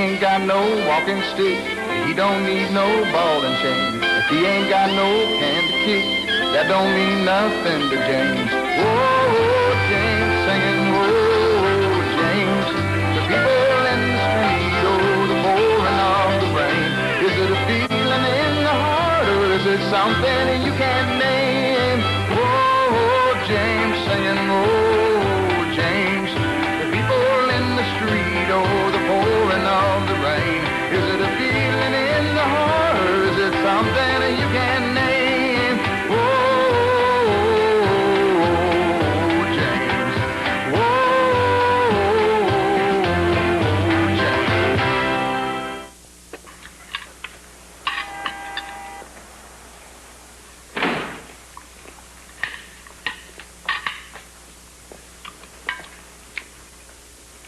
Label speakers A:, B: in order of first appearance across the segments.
A: ain't got no walking stick, he don't need no ball and chain. If he ain't got no can to kick, that don't mean nothing to James. Whoa, James singing, whoa, James. The people in the street, oh, the pouring of the rain. Is it a feeling in the heart, or is it something you can't name? Whoa, James singing, whoa, James. The people in the street, oh, the pouring of the rain. Is it a feeling in the heart, or is it something you can't name? Whoa, James. Whoa, James.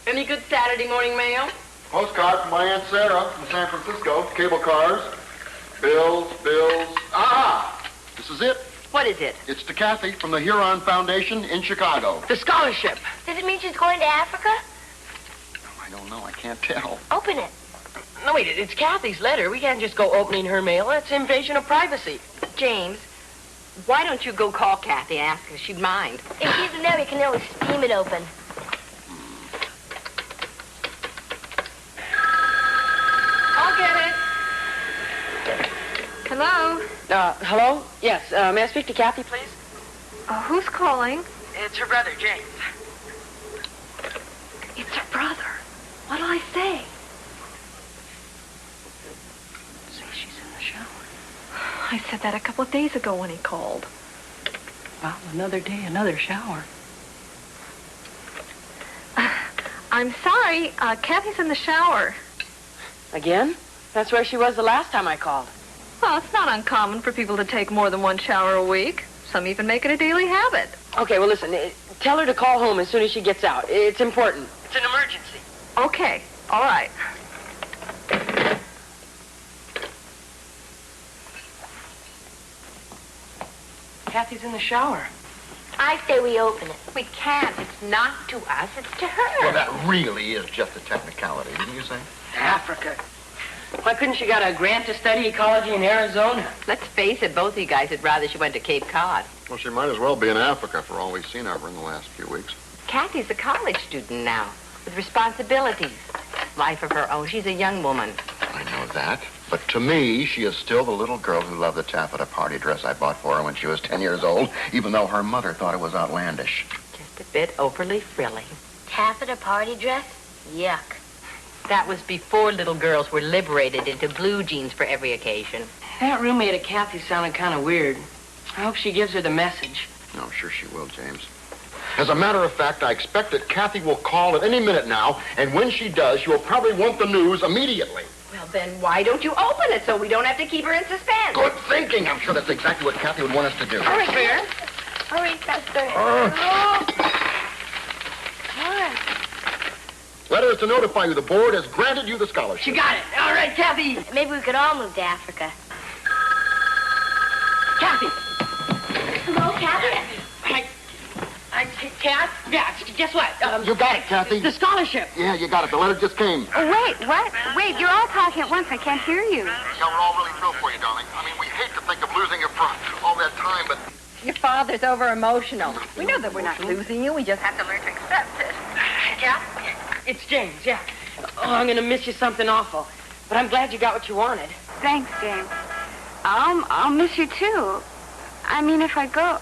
B: Any good Saturday morning mail?
C: Postcard from my Aunt Sarah from San Francisco. Cable cars. Bills. Ah! This is it.
B: What is it?
C: It's to Kathy from the Huron Foundation in Chicago.
B: The scholarship.
D: Does it mean she's going to Africa?
C: I don't know. I can't tell.
D: Open it.
B: No, wait, it's Kathy's letter. We can't just go opening her mail. That's invasion of privacy. James, why don't you go call Kathy and ask if she'd mind?
D: If she's in there, we can always steam it open.
B: I'll get it.
E: Hello?
B: Hello? Yes, may I speak to Kathy, please?
E: Who's calling?
B: It's her brother, James.
E: It's her brother. What'll I say?
B: Say she's in the shower.
E: I said that a couple of days ago when he called.
B: Well, another day, another shower.
E: I'm sorry. Kathy's in the shower.
B: Again? That's where she was the last time I called.
E: Well, it's not uncommon for people to take more than one shower a week. Some even make it a daily habit.
B: Okay, well, listen. Tell her to call home as soon as she gets out. It's important. It's an emergency.
E: Okay. All right.
B: Kathy's in the shower.
D: I say we open it.
B: We can't. It's not to us. It's to her.
C: Well, that really is just a technicality, didn't you say?
B: Africa. Why couldn't she got a grant to study ecology in Arizona? Let's face it, both of you guys would rather she went to Cape Cod.
C: Well, she might as well be in Africa for all we've seen of her in the last few weeks.
B: Kathy's a college student now, with responsibilities. Life of her own. She's a young woman.
C: I know that. But to me, she is still the little girl who loved the taffeta party dress I bought for her when she was 10 years old, even though her mother thought it was outlandish.
B: Just a bit overly frilly.
D: Taffeta party dress? Yuck.
B: That was before little girls were liberated into blue jeans for every occasion. That roommate of Kathy sounded kind of weird. I hope she gives her the message.
C: No, sure she will, James. As a matter of fact, I expect that Kathy will call at any minute now, and when she does, she will probably want the news immediately.
B: Well, then why don't you open it so we don't have to keep her in suspense?
C: Good thinking. I'm sure that's exactly what Kathy would want us to do.
B: All right, Bear.
D: Hurry, faster.
C: Letter is to notify you the board has granted you the scholarship.
B: She got it. All right, Kathy.
D: Maybe we could all move to Africa.
B: Kathy.
D: Hello, Kathy?
B: Kath? Yeah, guess what?
C: You got it, Kathy.
B: The scholarship.
C: Yeah, you got it. The letter just came.
F: Wait, what? Wait, you're all talking at once. I can't hear you.
C: Yeah, we're all really thrilled for you, darling. I mean, we hate to think of losing you for all that time, but...
B: Your father's over-emotional. We know that we're not losing you. We just have to learn to accept it. Kath? It's James, yeah. Oh, I'm going to miss you something awful. But I'm glad you got what you wanted.
F: Thanks, James. I'll miss you, too. I mean, if I go...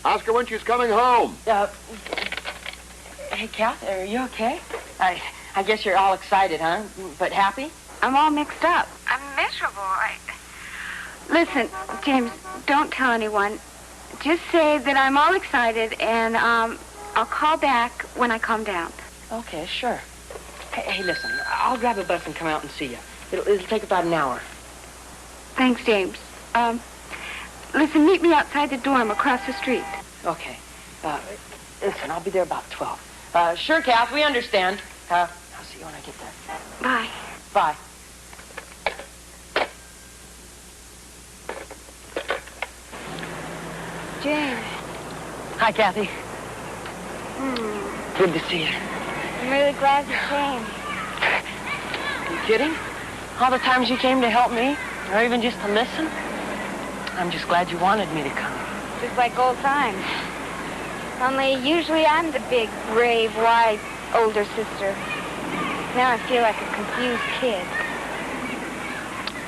C: Ask her when she's coming home.
B: Hey, Kath, are you okay? I guess you're all excited, huh? But happy?
F: I'm all mixed up. I'm miserable. Listen, James, don't tell anyone. Just say that I'm all excited, and I'll call back when I calm down.
B: Okay, sure. Hey, listen, I'll grab a bus and come out and see you. It'll take about an hour.
F: Thanks, James. Listen, meet me outside the dorm across the street.
B: Okay. Listen, I'll be there about 12. Sure, Kath, we understand. I'll see you when I get there.
F: Bye.
B: Bye.
F: James.
B: Hi, Kathy. Good to see you.
F: I'm really glad you came.
B: You kidding? All the times you came to help me, or even just to listen. I'm just glad you wanted me to come.
F: Just like old times. Only usually I'm the big, brave, white, older sister. Now I feel like a confused kid.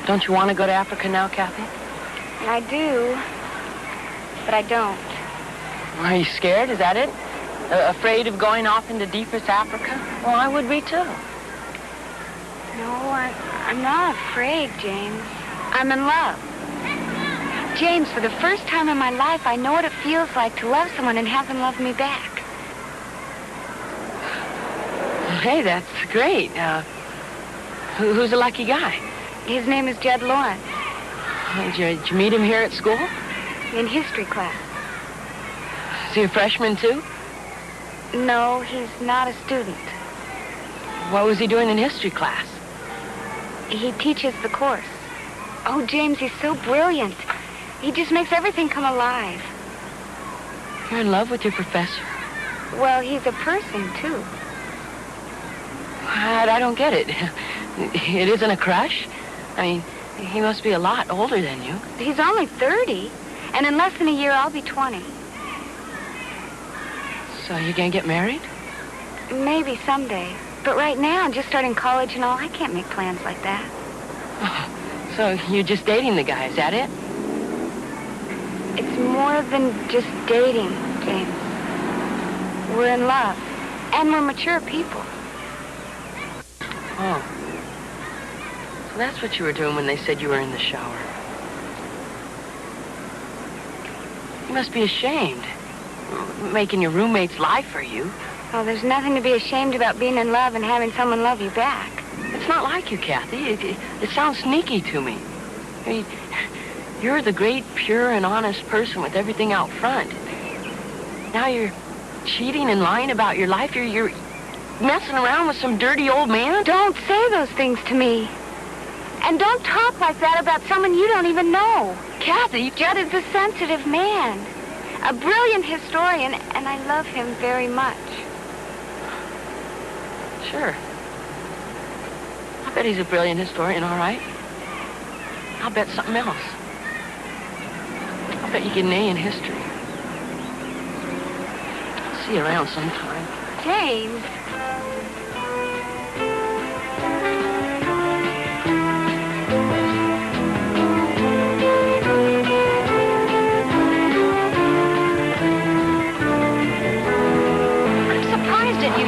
B: Don't you want to go to Africa now, Kathy?
F: I do, but I don't.
B: Are you scared? Is that it? Afraid of going off into deepest Africa? Well, I would be too.
F: No, I'm not afraid, James. I'm in love. James, for the first time in my life, I know what it feels like to love someone and have them love me back.
B: Hey, that's great. Who's the lucky guy?
F: His name is Jed Lawrence.
B: Did you meet him here at school?
F: In history class.
B: Is he a freshman, too?
F: No, he's not a student.
B: What was he doing in history class?
F: He teaches the course. Oh, James, he's so brilliant. He just makes everything come alive.
B: You're in love with your professor?
F: Well, he's a person, too.
B: I don't get it. It isn't a crush? I mean, he must be a lot older than you.
F: He's only 30, and in less than a year, I'll be 20.
B: So you're gonna get married?
F: Maybe someday. But right now, I'm just starting college and all. I can't make plans like that.
B: Oh, so you're just dating the guy, is that it?
F: It's more than just dating, James. We're in love, and we're mature people.
B: Oh. So that's what you were doing when they said you were in the shower. You must be ashamed. Making your roommates lie for you.
F: Oh, there's nothing to be ashamed about being in love and having someone love you back.
B: It's not like you, Kathy. It sounds sneaky to me. I mean, you're the great, pure, and honest person with everything out front. Now you're cheating and lying about your life. You're messing around with some dirty old man.
F: Don't say those things to me. And don't talk like that about someone you don't even know.
B: Kathy,
F: Judd is a sensitive man. A brilliant historian, and I love him very much.
B: Sure. I bet he's a brilliant historian, all right. I'll bet something else. I'll bet you get an A in history. I'll see you around sometime.
F: James.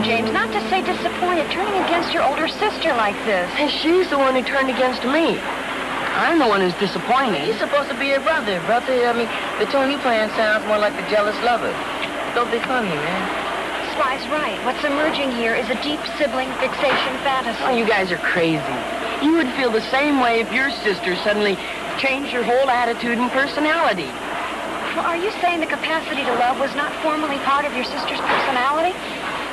E: James, not to say disappointed, turning against your older sister like this.
B: And she's the one who turned against me. I'm the one who's disappointed.
G: He's supposed to be your brother. I mean, the tune you playing sounds more like a jealous lover. Don't be funny, man.
E: Spy's right. What's emerging here is a deep sibling fixation fantasy.
B: Oh, you guys are crazy. You would feel the same way if your sister suddenly changed her whole attitude and personality.
E: Well, are you saying the capacity to love was not formally part of your sister's personality?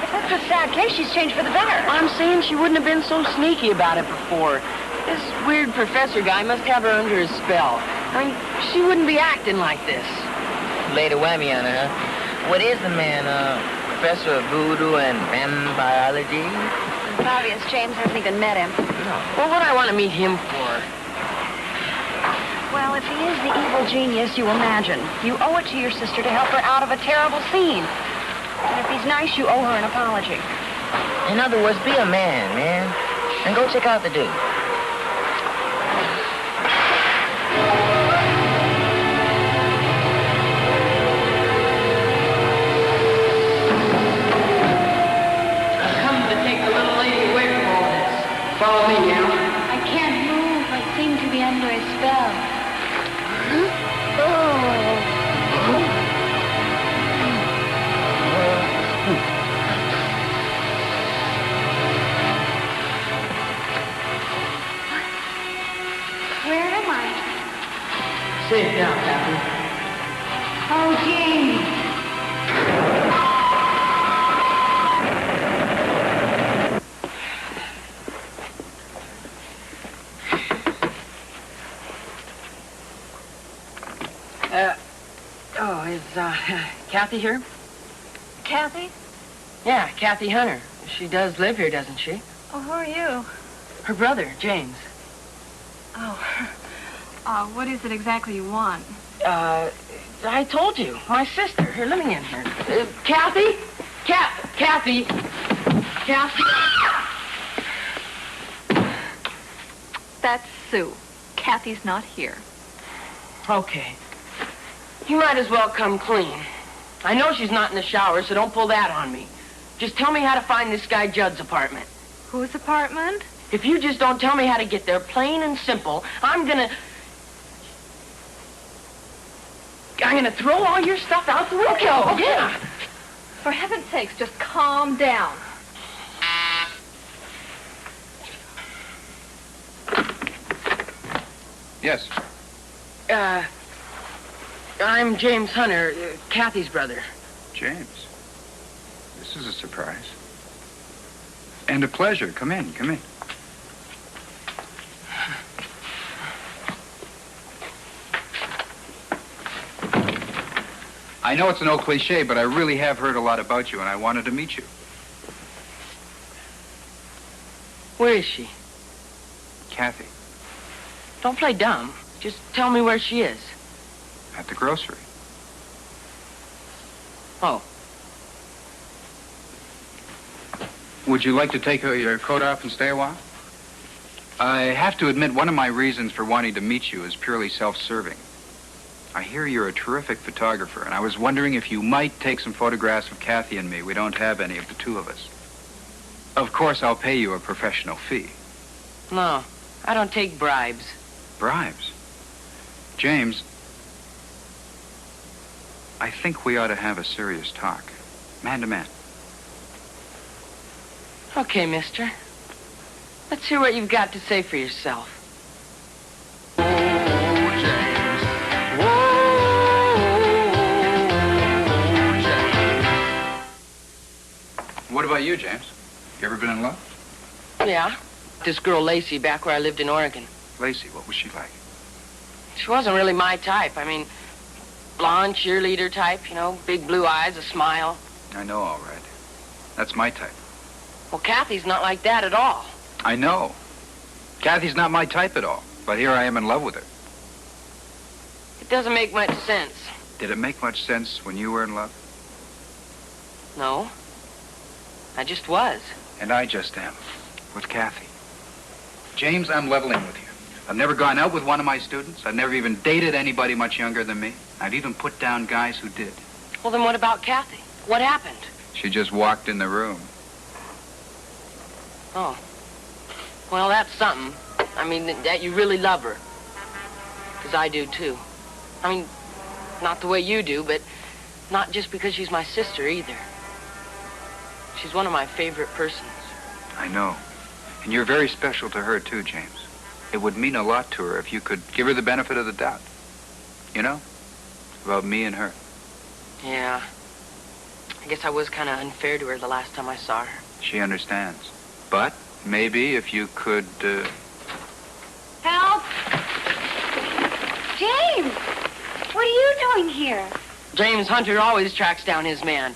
E: If that's a sad case, she's changed for the better.
B: I'm saying she wouldn't have been so sneaky about it before. This weird professor guy must have her under his spell. I mean, she wouldn't be acting like this.
G: Laid a whammy on her, huh? What is the man, professor of voodoo and vampirology?
E: It's obvious James hasn't even met him.
G: No.
B: Well, what do I want to meet him for?
E: Well, if he is the evil genius you imagine, you owe it to your sister to help her out of a terrible scene. And if he's nice, you owe her an apology.
G: In other words, be a man, and go check out the dude.
B: I've come to take the little lady away from all this. Follow me now.
F: I can't move. I seem to be under a spell. Where am I?
B: Safe now, Kathy.
F: Oh, James.
B: Is Kathy here?
E: Kathy?
B: Yeah, Kathy Hunter. She does live here, doesn't she?
E: Oh, who are you?
B: Her brother, James.
F: Oh, what is it exactly you want?
B: I told you, my sister. Here, let me in here. Kathy? Kathy? Kathy?
H: That's Sue. Kathy's not here.
B: Okay. You might as well come clean. I know she's not in the shower, so don't pull that on me. Just tell me how to find this guy Judd's apartment.
F: Whose apartment?
B: If you just don't tell me how to get there, plain and simple, I'm gonna throw all your stuff out the window.
H: Okay.
B: Yeah.
H: For heaven's sakes, just calm down.
I: Yes.
B: I'm James Hunter, Kathy's brother.
I: James. This is a surprise. And a pleasure. Come in, come in. I know it's an old cliche, but I really have heard a lot about you, and I wanted to meet you.
B: Where is she?
I: Kathy,
B: Don't play dumb. Just tell me where she is.
I: at the grocery.
B: Oh.
I: Would you like to take your coat off and stay a while? I have to admit, one of my reasons for wanting to meet you is purely self-serving. I hear you're a terrific photographer, and I was wondering if you might take some photographs of Kathy and me. We don't have any of the two of us. Of course, I'll pay you a professional fee.
B: No, I don't take bribes.
I: Bribes? James, I think we ought to have a serious talk. Man to man.
B: Okay, mister. Let's hear what you've got to say for yourself.
I: What about you, James? You ever been in love?
B: Yeah. This girl, Lacey, back where I lived in Oregon.
I: Lacey, what was she like?
B: She wasn't really my type. I mean, blonde cheerleader type, you know, big blue eyes, a smile.
I: I know, all right. That's my type.
B: Well, Kathy's not like that at all.
I: I know. Kathy's not my type at all, but here I am in love with her.
B: It doesn't make much sense.
I: Did it make much sense when you were in love?
B: No. I just was.
I: And I just am, with Kathy. James, I'm leveling with you. I've never gone out with one of my students. I've never even dated anybody much younger than me. I've even put down guys who did.
B: Well, then what about Kathy? What happened?
I: She just walked in the room.
B: Oh. Well, that's something. I mean, that you really love her. 'Cause I do, too. I mean, not the way you do, but not just because she's my sister, either. She's one of my favorite persons.
I: I know. And you're very special to her, too, James. It would mean a lot to her if you could give her the benefit of the doubt. You know? About me and her.
B: Yeah. I guess I was kind of unfair to her the last time I saw her.
I: She understands. But maybe if you could,
F: Help! James! What are you doing here?
B: James Hunter always tracks down his man.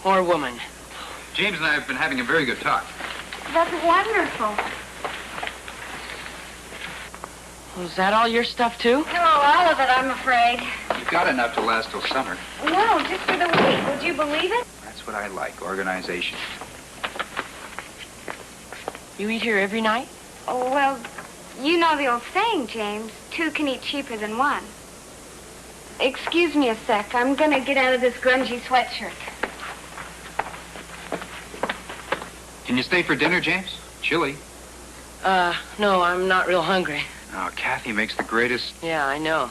B: Or woman.
I: James and I have been having a very good talk.
F: That's wonderful.
B: Was that all your stuff, too?
F: No, all of it, I'm afraid.
I: You've got enough to last till summer.
F: No, just for the week. Would you believe it?
I: That's what I like, organization.
B: You eat here every night?
F: Oh, well, you know the old saying, James. Two can eat cheaper than one. Excuse me a sec. I'm gonna get out of this grungy sweatshirt.
I: Can you stay for dinner, James? Chili.
B: No, I'm not real hungry.
I: Oh, Kathy makes the greatest...
B: Yeah, I know.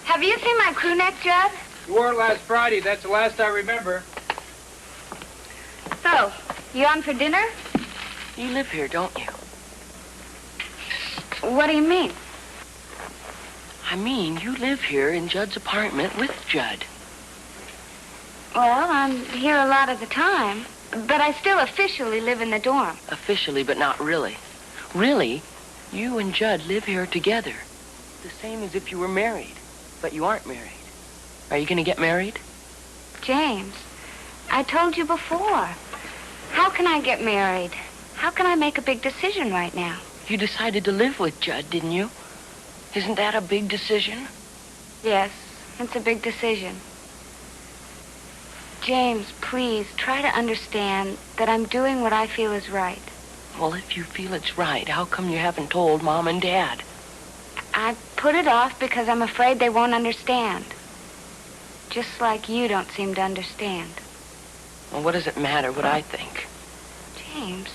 F: Have you seen my crew neck, Judd?
I: You wore it last Friday. That's the last I remember.
F: So, you on for dinner?
B: You live here, don't you?
F: What do you mean?
B: I mean, you live here in Judd's apartment with Judd.
F: Well, I'm here a lot of the time. But I still officially live in the dorm.
B: Officially, but not really. Really, you and Judd live here together. The same as if you were married, but you aren't married. Are you going to get married?
F: James, I told you before. How can I get married? How can I make a big decision right now?
B: You decided to live with Judd, didn't you? Isn't that a big decision?
F: Yes, it's a big decision. James, please, try to understand that I'm doing what I feel is right.
B: Well, if you feel it's right, how come you haven't told Mom and Dad?
F: I put it off because I'm afraid they won't understand. Just like you don't seem to understand.
B: Well, what does it matter what I think?
F: James,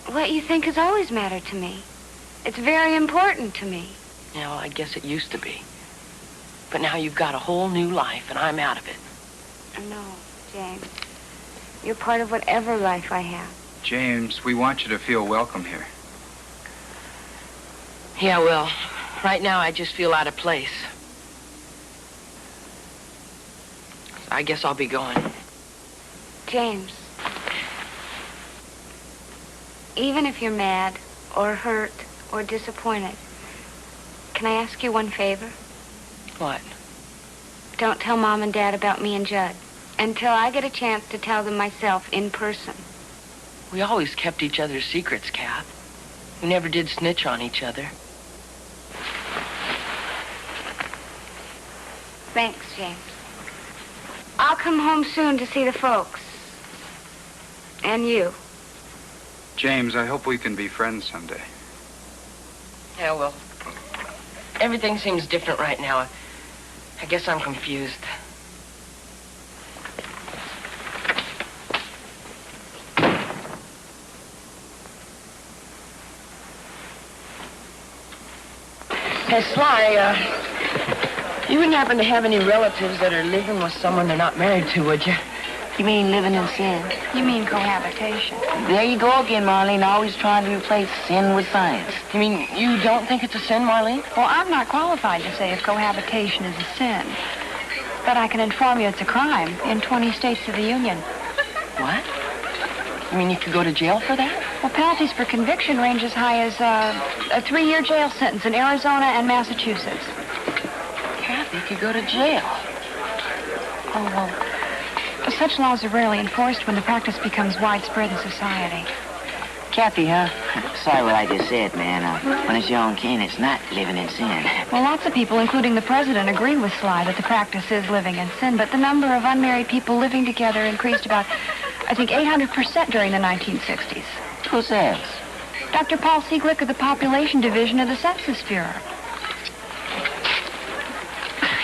F: what you think has always mattered to me. It's very important to me.
B: Yeah, well, I guess it used to be. But now you've got a whole new life, and I'm out of it.
F: No, James. You're part of whatever life I have.
I: James, we want you to feel welcome here.
B: Yeah, well, right now I just feel out of place. I guess I'll be going.
F: James, even if you're mad or hurt or disappointed, can I ask you one favor?
B: What?
F: Don't tell Mom and Dad about me and Judd until I get a chance to tell them myself in person.
B: We always kept each other's secrets, Kath. We never did snitch on each other.
F: Thanks, James. I'll come home soon to see the folks. And you.
I: James, I hope we can be friends someday.
B: Yeah, well, everything seems different right now. I guess I'm confused. Hey, Sly, you wouldn't happen to have any relatives that are living with someone they're not married to, would you?
E: You mean living in sin?
F: You mean cohabitation?
E: There you go again, Marlene, always trying to replace sin with science.
B: You mean you don't think it's a sin, Marlene?
E: Well, I'm not qualified to say if cohabitation is a sin. But I can inform you it's a crime in 20 states of the Union.
B: What? You mean you could go to jail for that?
E: Well, penalties for conviction range as high as a 3-year jail sentence in Arizona and Massachusetts.
B: Kathy could go to jail.
E: Oh, well, such laws are rarely enforced when the practice becomes widespread in society.
G: Kathy, huh? Sorry what I just said, man. When it's your own kin, it's not living in sin.
E: Well, lots of people, including the president, agree with Sly that the practice is living in sin, but the number of unmarried people living together increased about, I think, 800% during the 1960s.
G: Who says?
E: Dr. Paul Sieglich of the Population Division of the Census Bureau.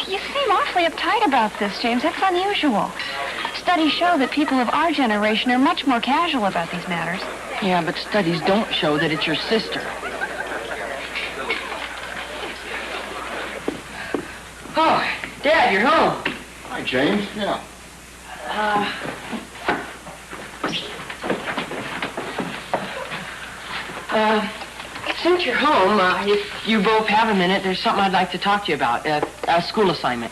E: You seem awfully uptight about this, James. That's unusual. Studies show that people of our generation are much more casual about these matters.
B: Yeah, but studies don't show that it's your sister. Oh, Dad, you're home.
C: Hi, James. Yeah.
B: Since you're home, if you both have a minute, there's something I'd like to talk to you about. A school assignment.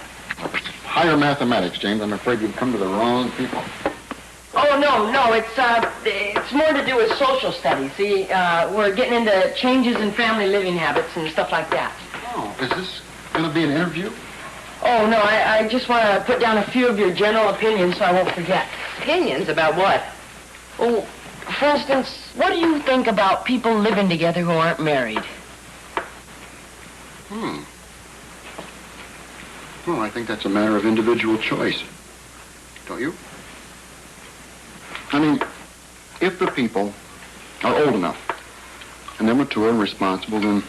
C: Higher mathematics, James. I'm afraid you've come to the wrong people.
B: Oh, no, it's more to do with social studies. See, we're getting into changes in family living habits and stuff like that.
C: Oh, is this going to be an interview?
B: Oh, no, I just want to put down a few of your general opinions so I won't forget.
G: Opinions about what?
B: Oh, for instance, what do you think about people living together who aren't married?
C: Well, I think that's a matter of individual choice. Don't you? I mean, if the people are old enough and they're mature and responsible, then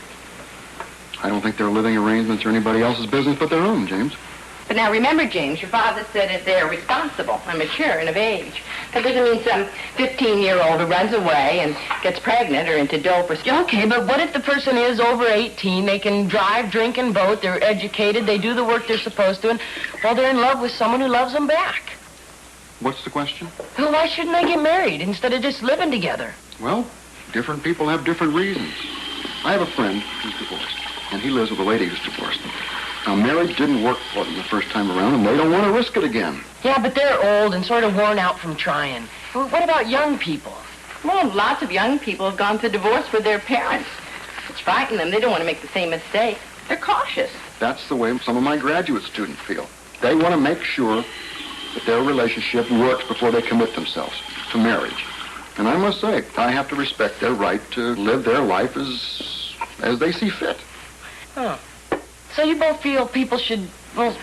C: I don't think their living arrangements are anybody else's business but their own, James.
G: But now remember, James, your father said if they're responsible and mature and of age. That doesn't mean some 15-year-old who runs away and gets pregnant or into dope or...
B: Okay, but what if the person is over 18? They can drive, drink, and vote. They're educated. They do the work they're supposed to. And, well, they're in love with someone who loves them back.
C: What's the question?
B: Well, why shouldn't they get married instead of just living together?
C: Well, different people have different reasons. I have a friend who's divorced, and he lives with a lady who's divorced. Now, marriage didn't work for them the first time around, and they don't want to risk it again.
B: Yeah, but they're old and sort of worn out from trying. Well, what about young people?
G: Well, lots of young people have gone through divorce with their parents. It's frightening them. They don't want to make the same mistake. They're cautious.
C: That's the way some of my graduate students feel. They want to make sure that their relationship works before they commit themselves to marriage. And I must say, I have to respect their right to live their life as they see fit.
B: Oh. So you both feel people should, well,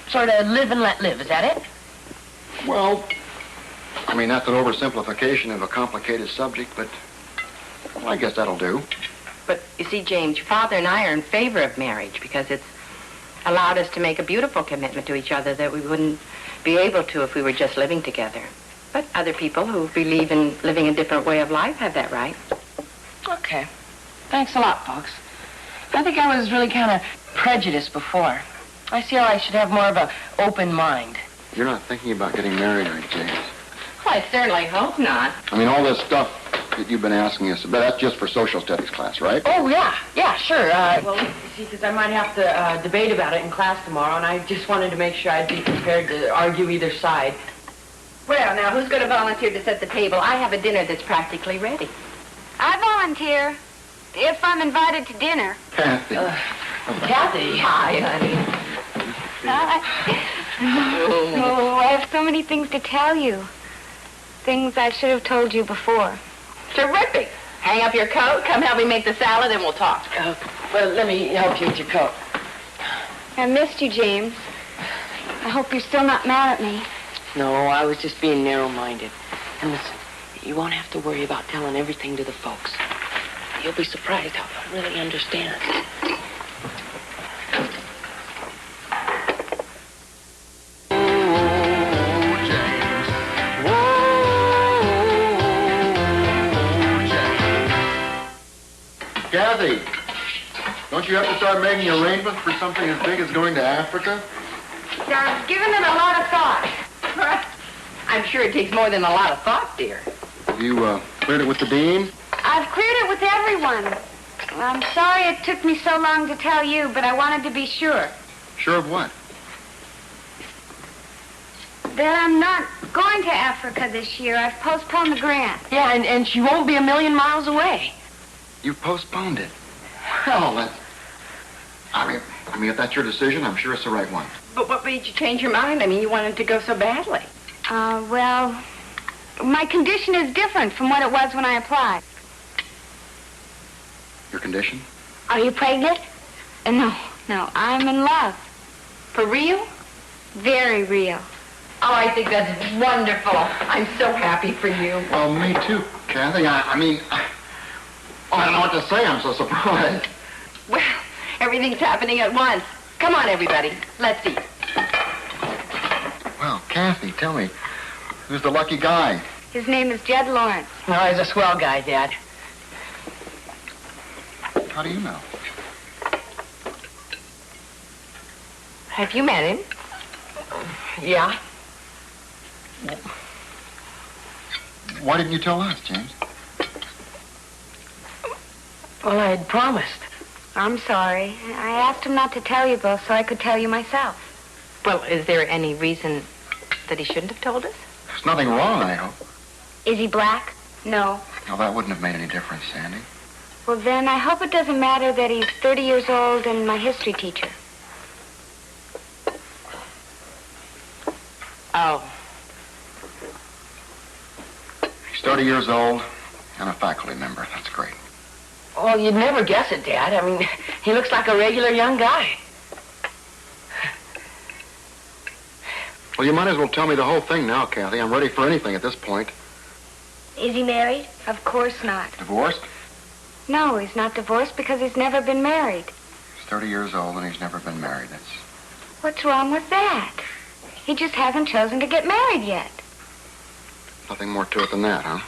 B: sort of live and let live, is that it?
C: Well, I mean, that's an oversimplification of a complicated subject, but well, I guess that'll do.
G: But you see, James, your father and I are in favor of marriage because it's allowed us to make a beautiful commitment to each other that we wouldn't be able to if we were just living together. But other people who believe in living a different way of life have that right.
B: Okay. Thanks a lot, folks. I think I was really kind of prejudiced before. I see how I should have more of an open mind.
C: You're not thinking about getting married, are you, James?
G: Well, I certainly hope not.
C: I mean, all this stuff that you've been asking us about, that's just for social studies class, right?
B: Oh, yeah, sure. Well, you see, because I might have to debate about it in class tomorrow, and I just wanted to make sure I'd be prepared to argue either side.
G: Well, now, who's going to volunteer to set the table? I have a dinner that's practically ready.
F: I volunteer if I'm invited to dinner.
C: Kathy.
B: Kathy.
G: Hi, honey.
F: Oh, I have so many things to tell you. Things I should have told you before.
G: Terrific. Hang up your coat, come help me make the salad, and we'll talk.
B: Well, let me help you with your coat.
F: I missed you, James. I hope you're still not mad at me.
B: No, I was just being narrow-minded. And listen, you won't have to worry about telling everything to the folks. You'll be surprised how they'll really understand.
C: Kathy, don't you have to start making arrangements for something as big as going to Africa?
F: I've given it a lot of thought.
G: I'm sure it takes more than a lot of thought, dear.
C: Have you cleared it with the dean?
F: I've cleared it with everyone. I'm sorry it took me so long to tell you, but I wanted to be sure.
C: Sure of what?
F: That I'm not going to Africa this year. I've postponed the grant.
B: Yeah, and she won't be a million miles away.
C: You postponed it. Well, that's... I mean, if that's your decision, I'm sure it's the right one.
G: But what made you change your mind? I mean, you wanted to go so badly.
F: Well, my condition is different from what it was when I applied.
C: Your condition?
F: Are you pregnant? No, I'm in love.
G: For real?
F: Very real.
G: Oh, I think that's wonderful. I'm so happy for you.
C: Well, me too, Kathy. I mean, I don't know what to say. I'm so surprised.
G: Well, everything's happening at once. Come on, everybody. Let's eat.
C: Well, Kathy, tell me, who's the lucky guy?
F: His name is Jed Lawrence.
B: No, he's a swell guy, Dad.
C: How do you know?
G: Have you met him?
B: Yeah?
C: Why didn't you tell us, James?
B: Well, I had promised.
F: I'm sorry. I asked him not to tell you both so I could tell you myself.
G: Well, is there any reason that he shouldn't have told us?
C: There's nothing wrong, I hope.
F: Is he black? No.
C: No, that wouldn't have made any difference, Sandy.
F: Well, then I hope it doesn't matter that he's 30 years old and my history teacher.
G: Oh.
C: He's 30 years old and a faculty member. That's great.
B: Well, you'd never guess it, Dad. I mean, he looks like a regular young guy.
C: Well, you might as well tell me the whole thing now, Kathy. I'm ready for anything at this point.
D: Is he married?
F: Of course not.
C: Divorced?
F: No, he's not divorced because he's never been married.
C: He's 30 years old and he's never been married. That's...
F: What's wrong with that? He just hasn't chosen to get married yet.
C: Nothing more to it than that, huh?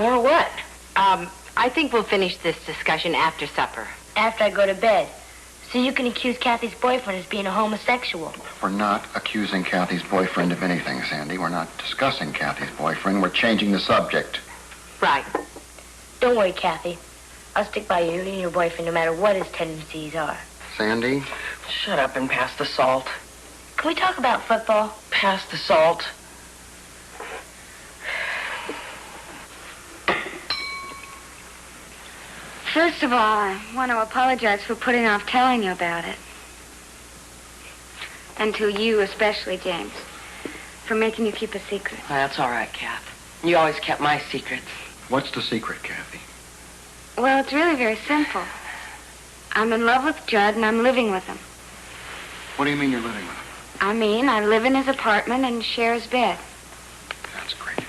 B: Or what?
G: I think we'll finish this discussion after supper.
D: After I go to bed. So you can accuse Kathy's boyfriend as being a homosexual.
C: We're not accusing Kathy's boyfriend of anything, Sandy. We're not discussing Kathy's boyfriend. We're changing the subject.
G: Right.
D: Don't worry, Kathy. I'll stick by you and your boyfriend no matter what his tendencies are.
C: Sandy?
B: Shut up and pass the salt.
D: Can we talk about football?
B: Pass the salt.
F: First of all, I want to apologize for putting off telling you about it. And to you especially, James, for making you keep a secret.
B: That's all right, Kath. You always kept my secrets.
C: What's the secret, Kathy?
F: Well, it's really very simple. I'm in love with Judd, and I'm living with him.
C: What do you mean you're living with him?
F: I mean, I live in his apartment and share his bed.
C: That's great.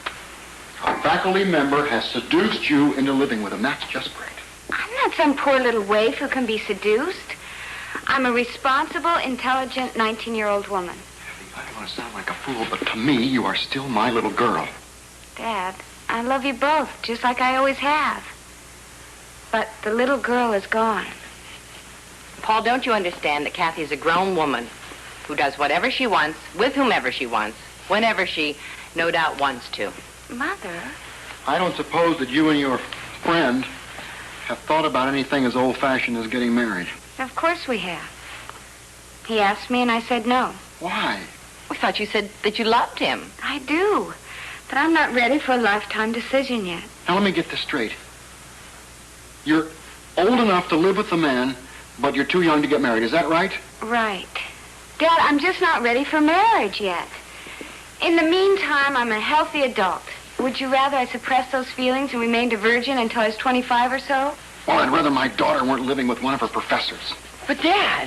C: A faculty member has seduced you into living with him. That's just great.
F: I'm not some poor little waif who can be seduced. I'm a responsible, intelligent 19-year-old woman.
C: Kathy, I don't want to sound like a fool, but to me, you are still my little girl.
F: Dad, I love you both, just like I always have. But the little girl is gone.
G: Paul, don't you understand that Kathy is a grown woman who does whatever she wants, with whomever she wants, whenever she, no doubt, wants to?
F: Mother?
C: I don't suppose that you and your friend have thought about anything as old-fashioned as getting married.
F: Of course we have. He asked me and I said no.
C: Why?
G: We thought you said that you loved him.
F: I do, but I'm not ready for a lifetime decision yet.
C: Now, let me get this straight. You're old enough to live with the man, but you're too young to get married. Is that right?
F: Right. Dad, I'm just not ready for marriage yet. In the meantime, I'm a healthy adult. Would you rather I suppressed those feelings and remained a virgin until I was 25 or so?
C: Well, I'd rather my daughter weren't living with one of her professors.
B: But, Dad,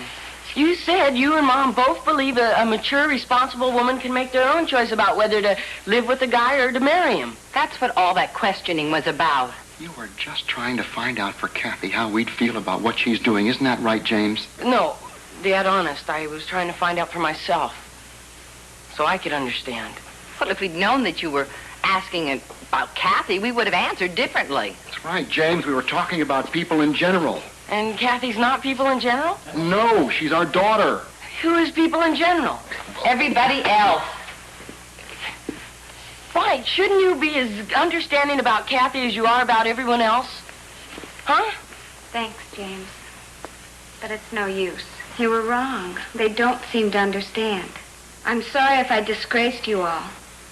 B: you said you and Mom both believe a mature, responsible woman can make their own choice about whether to live with a guy or to marry him.
G: That's what all that questioning was about.
C: You were just trying to find out for Kathy how we'd feel about what she's doing. Isn't that right, James?
B: No, Dad, honest, I was trying to find out for myself so I could understand.
G: Well, if we'd known that you were asking about Kathy, we would have answered differently.
C: That's right, James. We were talking about people in general.
B: And Kathy's not people in general?
C: No, she's our daughter.
B: Who is people in general?
G: Everybody else.
B: Why, shouldn't you be as understanding about Kathy as you are about everyone else? Huh?
F: Thanks, James. But it's no use. You were wrong. They don't seem to understand. I'm sorry if I disgraced you all.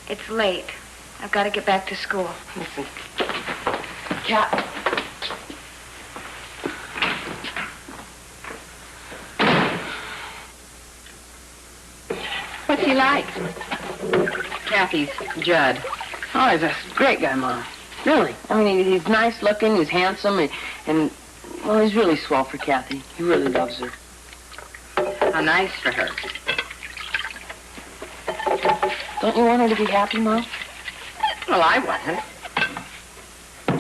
F: It's late. I've got to get back to school.
B: Listen, Kat.
G: What's he like? Kathy's Judd.
B: Oh, he's a great guy, Mom. Really. I mean, he's nice looking, he's handsome, and well, he's really swell for Kathy. He really loves her.
G: How nice for her.
B: Don't you want her to be happy, Mom?
G: Well, I wasn't.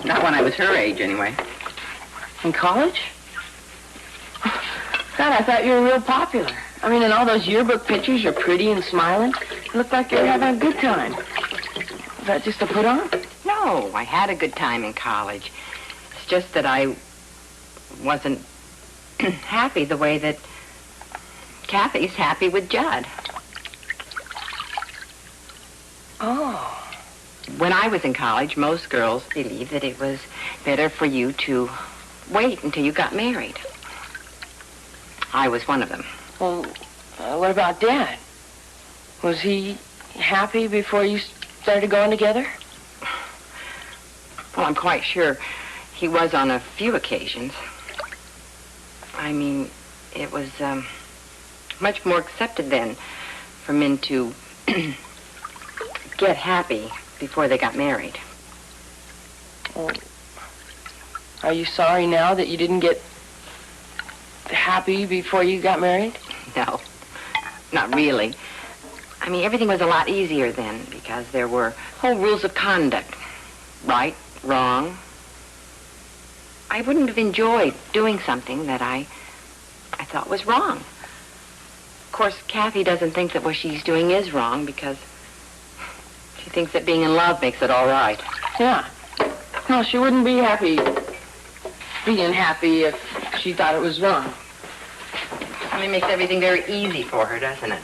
G: Not when I was her age, anyway.
B: In college? God, I thought you were real popular. I mean, in all those yearbook pictures, you're pretty and smiling. You look like you're having a good time. Is that just a put on?
G: No, I had a good time in college. It's just that I wasn't happy the way that Kathy's happy with Judd.
B: Oh.
G: When I was in college, most girls believed that it was better for you to wait until you got married. I was one of them.
B: Well, what about Dad? Was he happy before you started going together?
G: Well, I'm quite sure he was on a few occasions. I mean, it was much more accepted then for men to get happy before they got married.
B: Well, are you sorry now that you didn't get happy before you got married?
G: No, not really. I mean, everything was a lot easier then because there were whole rules of conduct. Right, wrong. I wouldn't have enjoyed doing something that I thought was wrong. Of course, Kathy doesn't think that what she's doing is wrong because she thinks that being in love makes it all right.
B: Yeah. No, she wouldn't be being happy if she thought it was wrong.
G: I mean, it makes everything very easy for her, doesn't it?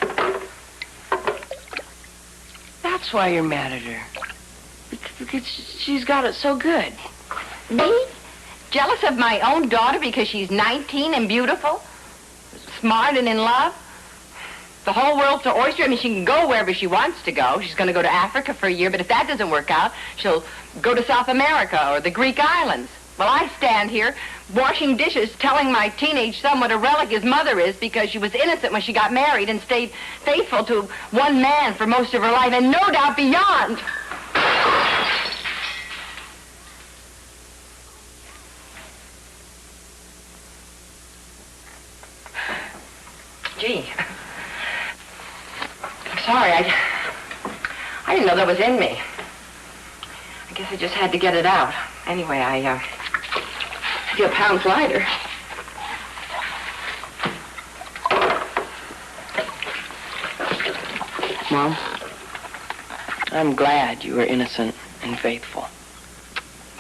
B: That's why you're mad at her. Because she's got it so good.
G: Me? Jealous of my own daughter because she's 19 and beautiful? Smart and in love? The whole world's her oyster. I mean, she can go wherever she wants to go. She's going to go to Africa for a year, but if that doesn't work out, she'll go to South America or the Greek islands. Well, I stand here washing dishes telling my teenage son what a relic his mother is because she was innocent when she got married and stayed faithful to one man for most of her life and no doubt beyond. Gee, I'm sorry. I didn't know that was in me. I guess I just had to get it out. Anyway, I feel pounds lighter.
B: Mom, I'm glad you were innocent and faithful.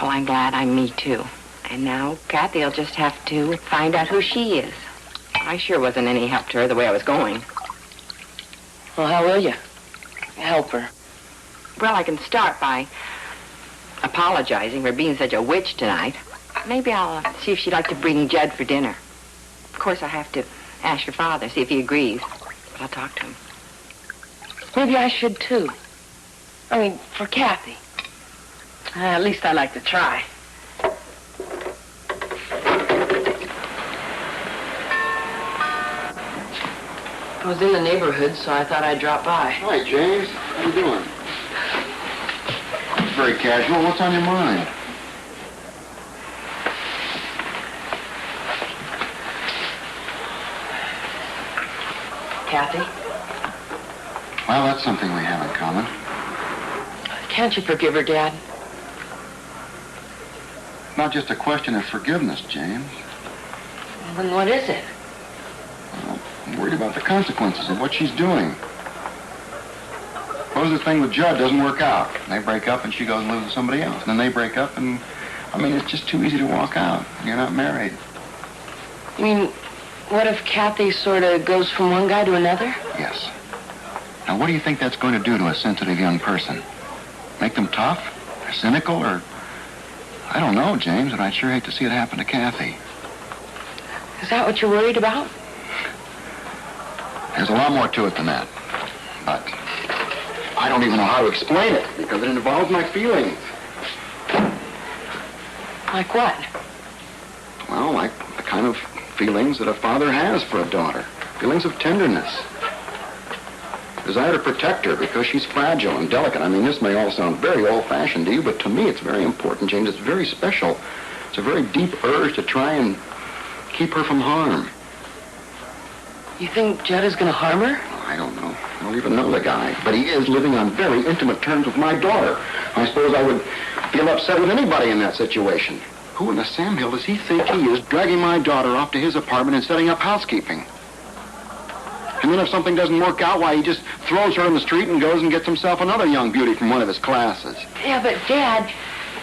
G: Well, I'm glad I'm me, too. And now Kathy will just have to find out who she is. I sure wasn't any help to her the way I was going.
B: Well, how will you help her?
G: Well, I can start by apologizing for being such a witch tonight. Maybe I'll see if she'd like to bring Judd for dinner. Of course, I have to ask your father, see if he agrees. But I'll talk to him.
B: Maybe I should, too. I mean, for Kathy. At least I like to try. I was in the neighborhood, so I thought I'd drop by.
C: Hi, James. How you doing? Very casual. What's on your mind?
B: Kathy,
C: Well, that's something we have in common.
B: can't you forgive her, Dad?
C: Not just a question of forgiveness, James.
B: Then what is it?
C: Well, I'm worried about the consequences of what she's doing. Suppose the thing with Judd doesn't work out. They break up and she goes and lives with somebody else. And then they break up and, I mean, it's just too easy to walk out. You're not married.
B: You mean, what if Kathy sort of goes from one guy to another?
C: Yes. Now, what do you think that's going to do to a sensitive young person? Make them tough? Or cynical? Or, I don't know, James, but I'd sure hate to see it happen to Kathy.
B: Is that what you're worried about?
C: There's a lot more to it than that. But I don't even know how to explain it because it involves my feelings.
B: Like what?
C: Well, like the kind of feelings that a father has for a daughter. Feelings of tenderness. Desire to protect her because she's fragile and delicate. I mean, this may all sound very old-fashioned to you, but to me it's very important, James. It's very special. It's a very deep urge to try and keep her from harm.
B: You think Judd is going to harm her?
C: I don't know. I don't even know the guy. But he is living on very intimate terms with my daughter. I suppose I would feel upset with anybody in that situation. Who in the Sam Hill does he think he is, dragging my daughter off to his apartment and setting up housekeeping? And then if something doesn't work out, why, he just throws her in the street and goes and gets himself another young beauty from one of his classes.
B: Yeah, but Dad,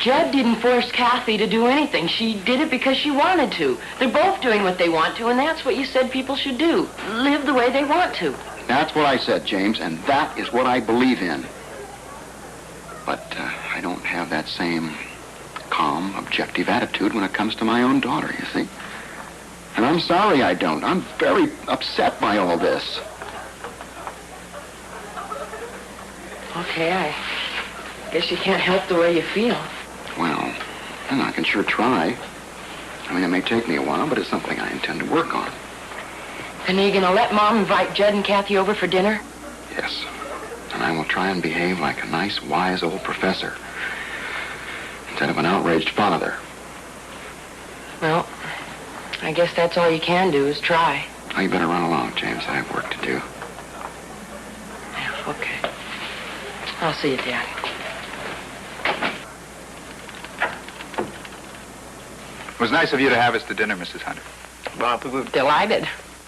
B: Judd didn't force Kathy to do anything. She did it because she wanted to. They're both doing what they want to, and that's what you said people should do. Live the way they want to.
C: That's what I said, James, and that is what I believe in. But I don't have that same calm, objective attitude when it comes to my own daughter, you see. And I'm sorry I don't. I'm very upset by all this.
B: Okay, I guess you can't help the way you feel.
C: Well, then I can sure try. I mean, it may take me a while, but it's something I intend to work on.
B: And are you going to let Mom invite Judd and Kathy over for dinner?
C: Yes. And I will try and behave like a nice, wise old professor instead of an outraged father.
B: Well, I guess that's all you can do is try.
C: Oh, you better run along, James. I have work to do.
B: Yeah, okay. I'll see you, Dad.
I: It was nice of you to have us to dinner, Mrs. Hunter.
B: Well, we were delighted.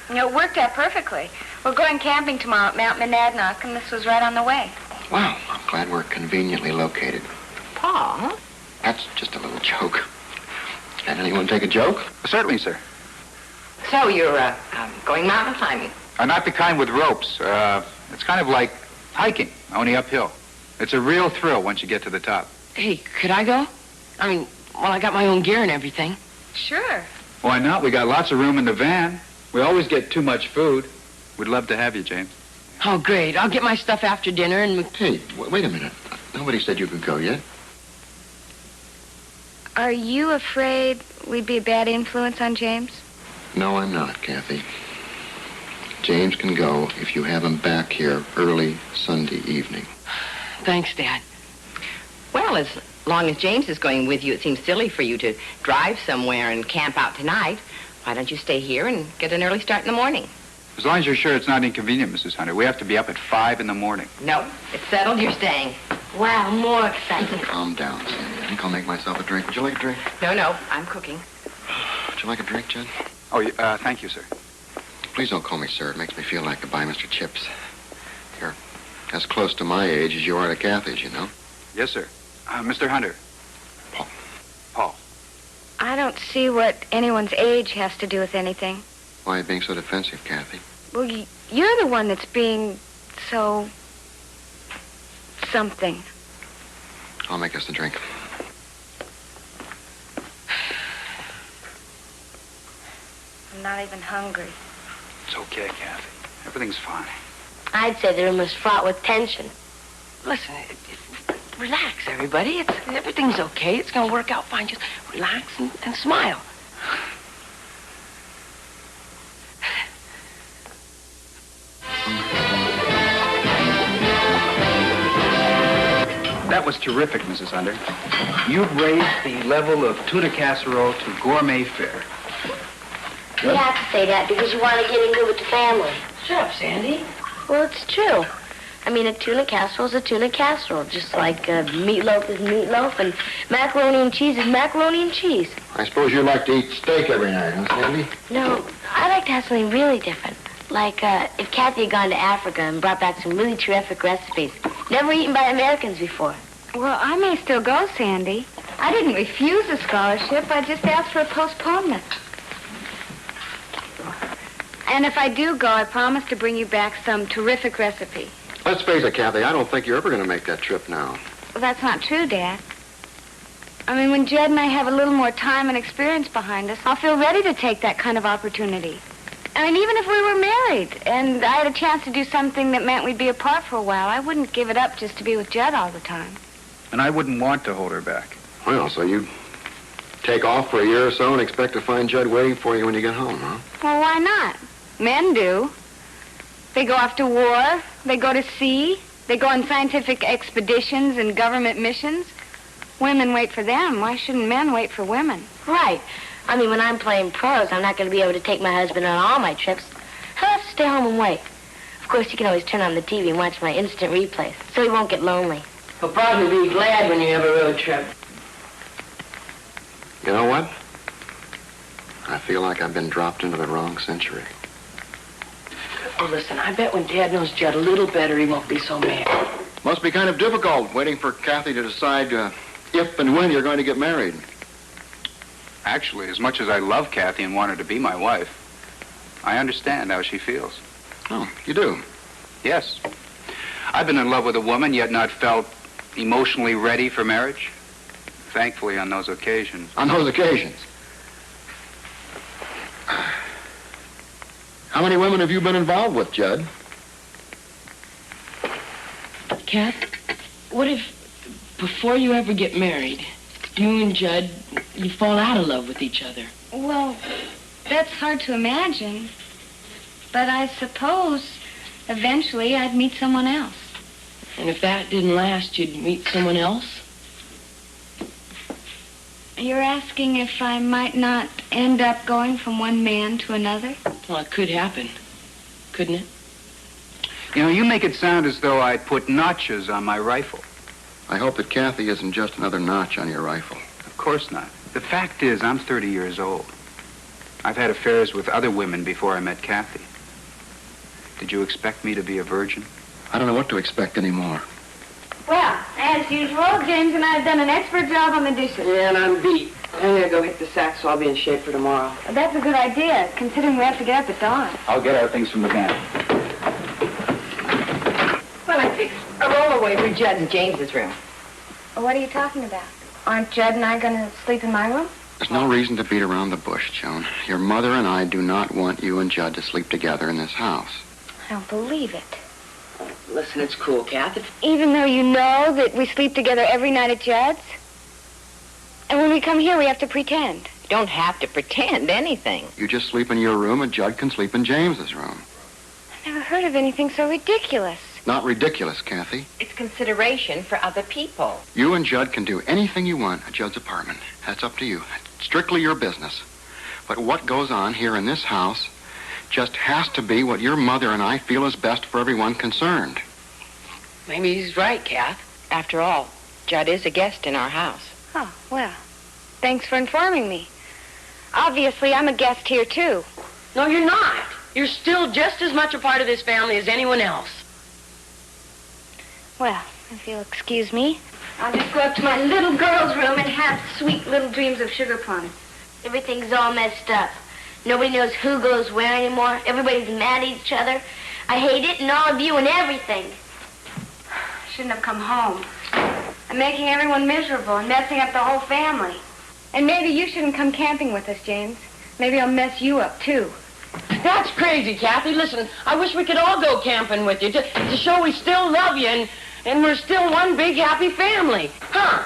F: You know, it worked out perfectly. We're going camping tomorrow at Mount Monadnock, and this was right on the way.
C: Well, I'm glad we're conveniently located.
G: Paul?
C: That's just a little joke. Can anyone take a joke?
I: Certainly, sir.
G: So you're going mountain climbing?
I: Not the kind with ropes. It's kind of like hiking, only uphill. It's a real thrill once you get to the top.
B: Hey, could I go? I mean, well, I got my own gear and everything.
F: Sure.
I: Why not? We got lots of room in the van. We always get too much food. We'd love to have you, James.
B: Oh, great. I'll get my stuff after dinner and...
C: Hey, wait a minute. Nobody said you could go yet.
F: Are you afraid we'd be a bad influence on James?
C: No, I'm not, Kathy. James can go if you have him back here early Sunday evening.
B: Thanks, Dad.
G: Well, as long as James is going with you, it seems silly for you to drive somewhere and camp out tonight. Why don't you stay here and get an early start in the morning?
I: As long as you're sure it's not inconvenient, Mrs. Hunter. We have to be up at 5 in the morning.
G: No, it's settled. You're staying.
D: Wow, more exciting.
C: Calm down, Sandy. I think I'll make myself a drink. Would you like a drink?
G: No, I'm cooking.
C: Would you like a drink, Judd?
I: Oh, thank you, sir.
C: Please don't call me sir. It makes me feel like goodbye, Mr. Chips. You're as close to my age as you are to Kathy's, you know?
I: Yes, sir. Mr. Hunter. Paul.
F: I don't see what anyone's age has to do with anything.
C: Why are you being so defensive, Kathy?
F: Well, you're the one that's being so... something.
C: I'll make us a drink.
F: I'm not even hungry.
I: It's okay, Kathy. Everything's fine.
D: I'd say the room was fraught with tension.
B: Listen, relax, everybody. Everything's okay. It's going to work out fine. Just relax and smile.
I: That was terrific, Mrs. Hunter. You've raised the level of tuna casserole to gourmet fare.
D: You have to say that because you want to get in good with the family.
B: Shut up, Sandy.
D: Well, it's true. I mean, a tuna casserole is a tuna casserole, just like meatloaf is meatloaf and macaroni and cheese is macaroni and cheese.
C: I suppose you like to eat steak every night, huh, Sandy?
D: No, I like to have something really different. Like if Kathy had gone to Africa and brought back some really terrific recipes, never eaten by Americans before.
F: Well, I may still go, Sandy. I didn't refuse a scholarship. I just asked for a postponement. And if I do go, I promise to bring you back some terrific recipe.
C: Let's face it, Kathy, I don't think you're ever going to make that trip now.
F: Well, that's not true, Dad. I mean, when Jed and I have a little more time and experience behind us, I'll feel ready to take that kind of opportunity. I mean, even if we were married and I had a chance to do something that meant we'd be apart for a while, I wouldn't give it up just to be with Jed all the time.
I: And I wouldn't want to hold her back.
C: Well, so you take off for a year or so and expect to find Judd waiting for you when you get home, huh?
F: Well, why not? Men do. They go off to war. They go to sea. They go on scientific expeditions and government missions. Women wait for them. Why shouldn't men wait for women?
D: Right. I mean, when I'm playing pros, I'm not going to be able to take my husband on all my trips. I'll have to stay home and wait. Of course, you can always turn on the TV and watch my instant replays, so he won't get lonely.
B: He'll probably be glad when you have a road trip.
C: You know what? I feel like I've been dropped into the wrong century.
B: Well, listen, I bet when Dad knows Judd a little better, he won't be so mad.
C: Must be kind of difficult waiting for Kathy to decide if and when you're going to get married.
I: Actually, as much as I love Kathy and want her to be my wife, I understand how she feels.
C: Oh, you do?
I: Yes. I've been in love with a woman, yet not felt emotionally ready for marriage. Thankfully, on those occasions.
C: On those occasions? How many women have you been involved with, Judd?
B: Kath, what if, before you ever get married, you and Judd, you fall out of love with each other?
F: Well, that's hard to imagine. But I suppose eventually I'd meet someone else.
B: And if that didn't last, you'd meet someone else?
F: You're asking if I might not end up going from one man to another?
B: Well, it could happen, couldn't it?
I: You know, you make it sound as though I'd put notches on my rifle.
C: I hope that Kathy isn't just another notch on your rifle.
I: Of course not. The fact is, I'm 30 years old. I've had affairs with other women before I met Kathy. Did you expect me to be a virgin?
C: I don't know what to expect anymore.
F: Well, as usual, James and I have done an expert job on the dishes.
B: Yeah, and I'm beat. I'm going to go hit the sack so I'll be in shape for tomorrow.
F: That's a good idea, considering we have to get up at dawn.
I: I'll get our things from the van.
G: Well, I fixed a rollaway for Judd and James's room.
F: What are you talking about? Aren't Judd and I going to sleep in my room?
C: There's no reason to beat around the bush, Joan. Your mother and I do not want you and Judd to sleep together in this house.
F: I don't believe it.
B: Listen, it's cool, Kath.
F: Even though you know that we sleep together every night at Judd's? And when we come here, we have to pretend.
G: You don't have to pretend anything.
C: You just sleep in your room and Judd can sleep in James's room.
F: I never heard of anything so ridiculous.
C: Not ridiculous, Kathy.
G: It's consideration for other people.
C: You and Judd can do anything you want at Judd's apartment. That's up to you. It's strictly your business. But what goes on here in this house just has to be what your mother and I feel is best for everyone concerned.
B: Maybe he's right, Kath.
G: After all, Judd is a guest in our house.
F: Oh, well, thanks for informing me. Obviously, I'm a guest here, too.
B: No, you're not. You're still just as much a part of this family as anyone else.
F: Well, if you'll excuse me, I'll just go up to my little girl's room and have sweet little dreams of sugar plums.
D: Everything's all messed up. Nobody knows who goes where anymore. Everybody's mad at each other. I hate it and all of you and everything.
F: I shouldn't have come home. I'm making everyone miserable and messing up the whole family. And maybe you shouldn't come camping with us, James. Maybe I'll mess you up, too.
B: That's crazy, Kathy. Listen, I wish we could all go camping with you to show we still love you and we're still one big happy family. Huh?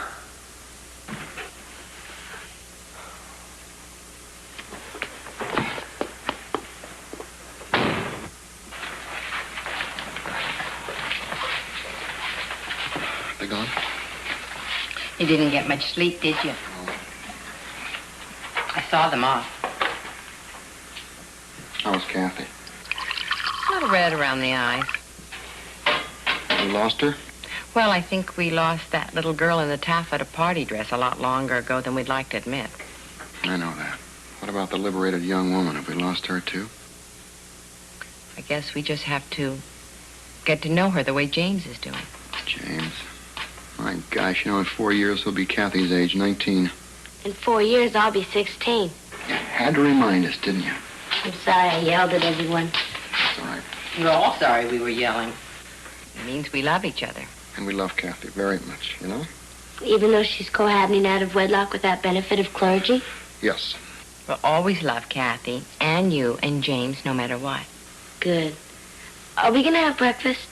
C: They gone?
G: You didn't get much sleep, did you?
C: No.
G: I saw them off.
C: How was Kathy?
G: A little red around the eyes.
C: You lost her?
G: Well, I think we lost that little girl in the taffeta party dress a lot longer ago than we'd like to admit.
C: I know that. What about the liberated young woman? Have we lost her, too?
G: I guess we just have to get to know her the way James is doing.
C: James. My gosh, in 4 years he'll be Kathy's age, 19.
D: In 4 years, I'll be 16.
C: You had to remind us, didn't you?
D: I'm sorry I yelled at everyone.
C: That's all right.
G: We're all sorry we were yelling. It means we love each other.
C: And we love Kathy very much, you know?
D: Even though she's cohabiting out of wedlock with that benefit of clergy?
C: Yes.
G: We'll always love Kathy and you and James no matter what.
D: Good. Are we going to have breakfast?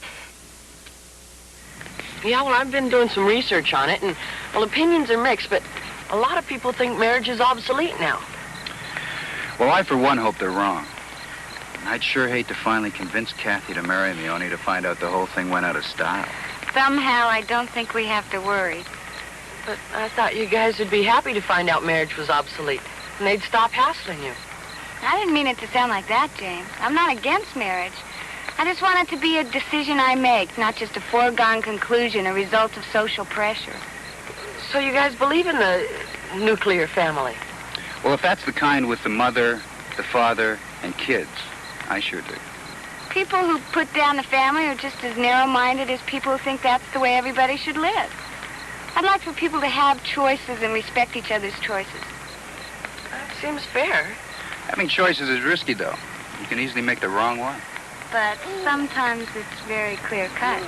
B: Yeah, well, I've been doing some research on it, and, well, opinions are mixed, but a lot of people think marriage is obsolete now.
I: Well, I, for one, hope they're wrong. And I'd sure hate to finally convince Kathy to marry me, only to find out the whole thing went out of style.
F: Somehow, I don't think we have to worry.
B: But I thought you guys would be happy to find out marriage was obsolete, and they'd stop hassling you.
F: I didn't mean it to sound like that, James. I'm not against marriage. I just want it to be a decision I make, not just a foregone conclusion, a result of social pressure.
B: So you guys believe in the nuclear family?
I: Well, if that's the kind with the mother, the father, and kids, I sure do.
F: People who put down the family are just as narrow-minded as people who think that's the way everybody should live. I'd like for people to have choices and respect each other's choices.
B: That seems fair.
I: Having choices is risky, though. You can easily make the wrong one.
F: But sometimes it's very clear-cut.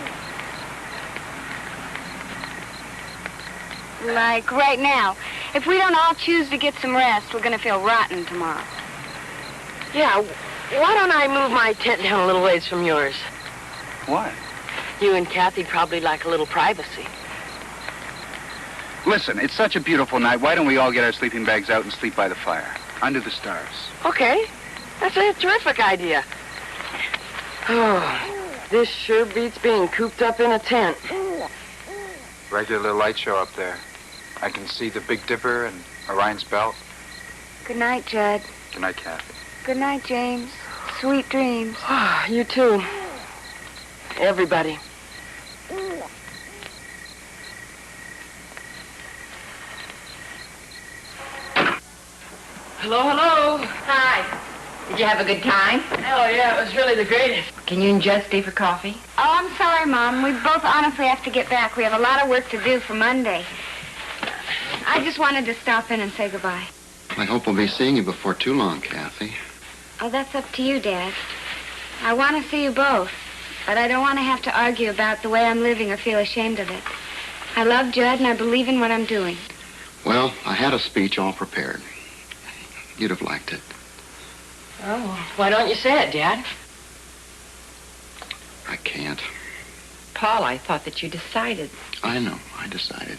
F: Like right now, if we don't all choose to get some rest, we're going to feel rotten tomorrow.
B: Yeah, why don't I move my tent down a little ways from yours?
I: Why?
B: You and Kathy probably like a little privacy.
I: Listen, it's such a beautiful night. Why don't we all get our sleeping bags out and sleep by the fire, under the stars?
B: Okay, that's a terrific idea. Oh, this sure beats being cooped up in a tent.
I: Regular light show up there. I can see the Big Dipper and Orion's Belt.
F: Good night, Judd.
I: Good night, Kathy.
F: Good night, James. Sweet dreams.
B: You too. Everybody. Hello, hello.
G: Hi. Did you have a good time?
B: Oh, yeah, it was really the greatest.
G: Can you and Judd stay for coffee?
F: Oh, I'm sorry, Mom. We both honestly have to get back. We have a lot of work to do for Monday. I just wanted to stop in and say goodbye.
C: I hope we'll be seeing you before too long, Kathy.
F: Oh, that's up to you, Dad. I want to see you both, but I don't want to have to argue about the way I'm living or feel ashamed of it. I love Judd, and I believe in what I'm doing.
C: Well, I had a speech all prepared. You'd have liked it.
B: Oh, why don't you say it, Dad?
C: I can't.
G: Paul, I thought that you decided.
C: I know. I decided.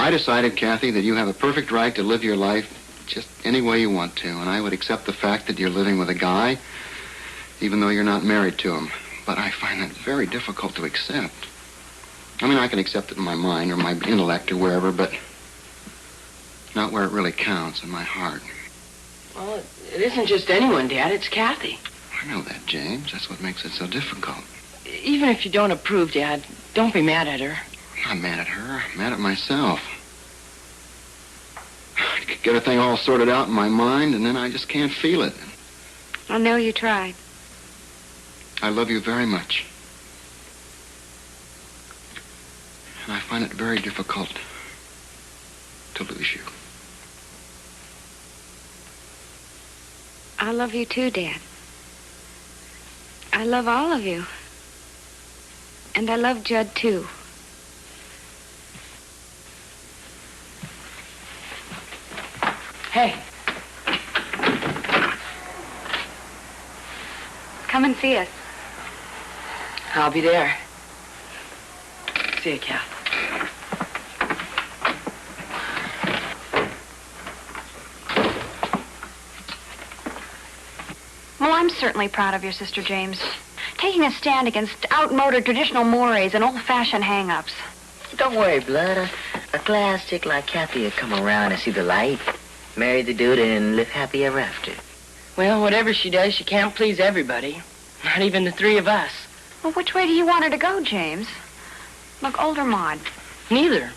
C: I decided, Kathy, that you have a perfect right to live your life just any way you want to, and I would accept the fact that you're living with a guy, even though you're not married to him. But I find that very difficult to accept. I mean, I can accept it in my mind or my intellect or wherever, but not where it really counts, in my heart.
B: Well, it isn't just anyone, Dad. It's Kathy.
C: I know that, James. That's what makes it so difficult.
B: Even if you don't approve, Dad, don't be mad at her.
C: I'm not mad at her. I'm mad at myself. I could get a thing all sorted out in my mind, and then I just can't feel it.
F: I know you tried.
C: I love you very much. And I find it very difficult to lose you.
F: I love you too, Dad. I love all of you. And I love Judd too.
B: Hey.
F: Come and see us.
B: I'll be there. See you, Kath.
E: Well, I'm certainly proud of your sister, James. Taking a stand against outmoded traditional mores and old-fashioned hang-ups.
J: Don't worry, Blood. A class chick like Kathy will come around and see the light, marry the dude, and live happy ever after.
B: Well, whatever she does, she can't please everybody. Not even the three of us.
E: Well, which way do you want her to go, James? Look, older Maud.
B: Neither.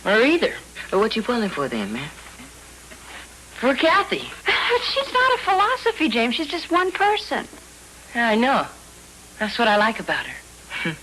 B: Or either.
J: Well, what you pulling for then, man?
B: For Kathy.
E: She's not a philosophy, James. She's just one person.
B: Yeah, I know. That's what I like about her.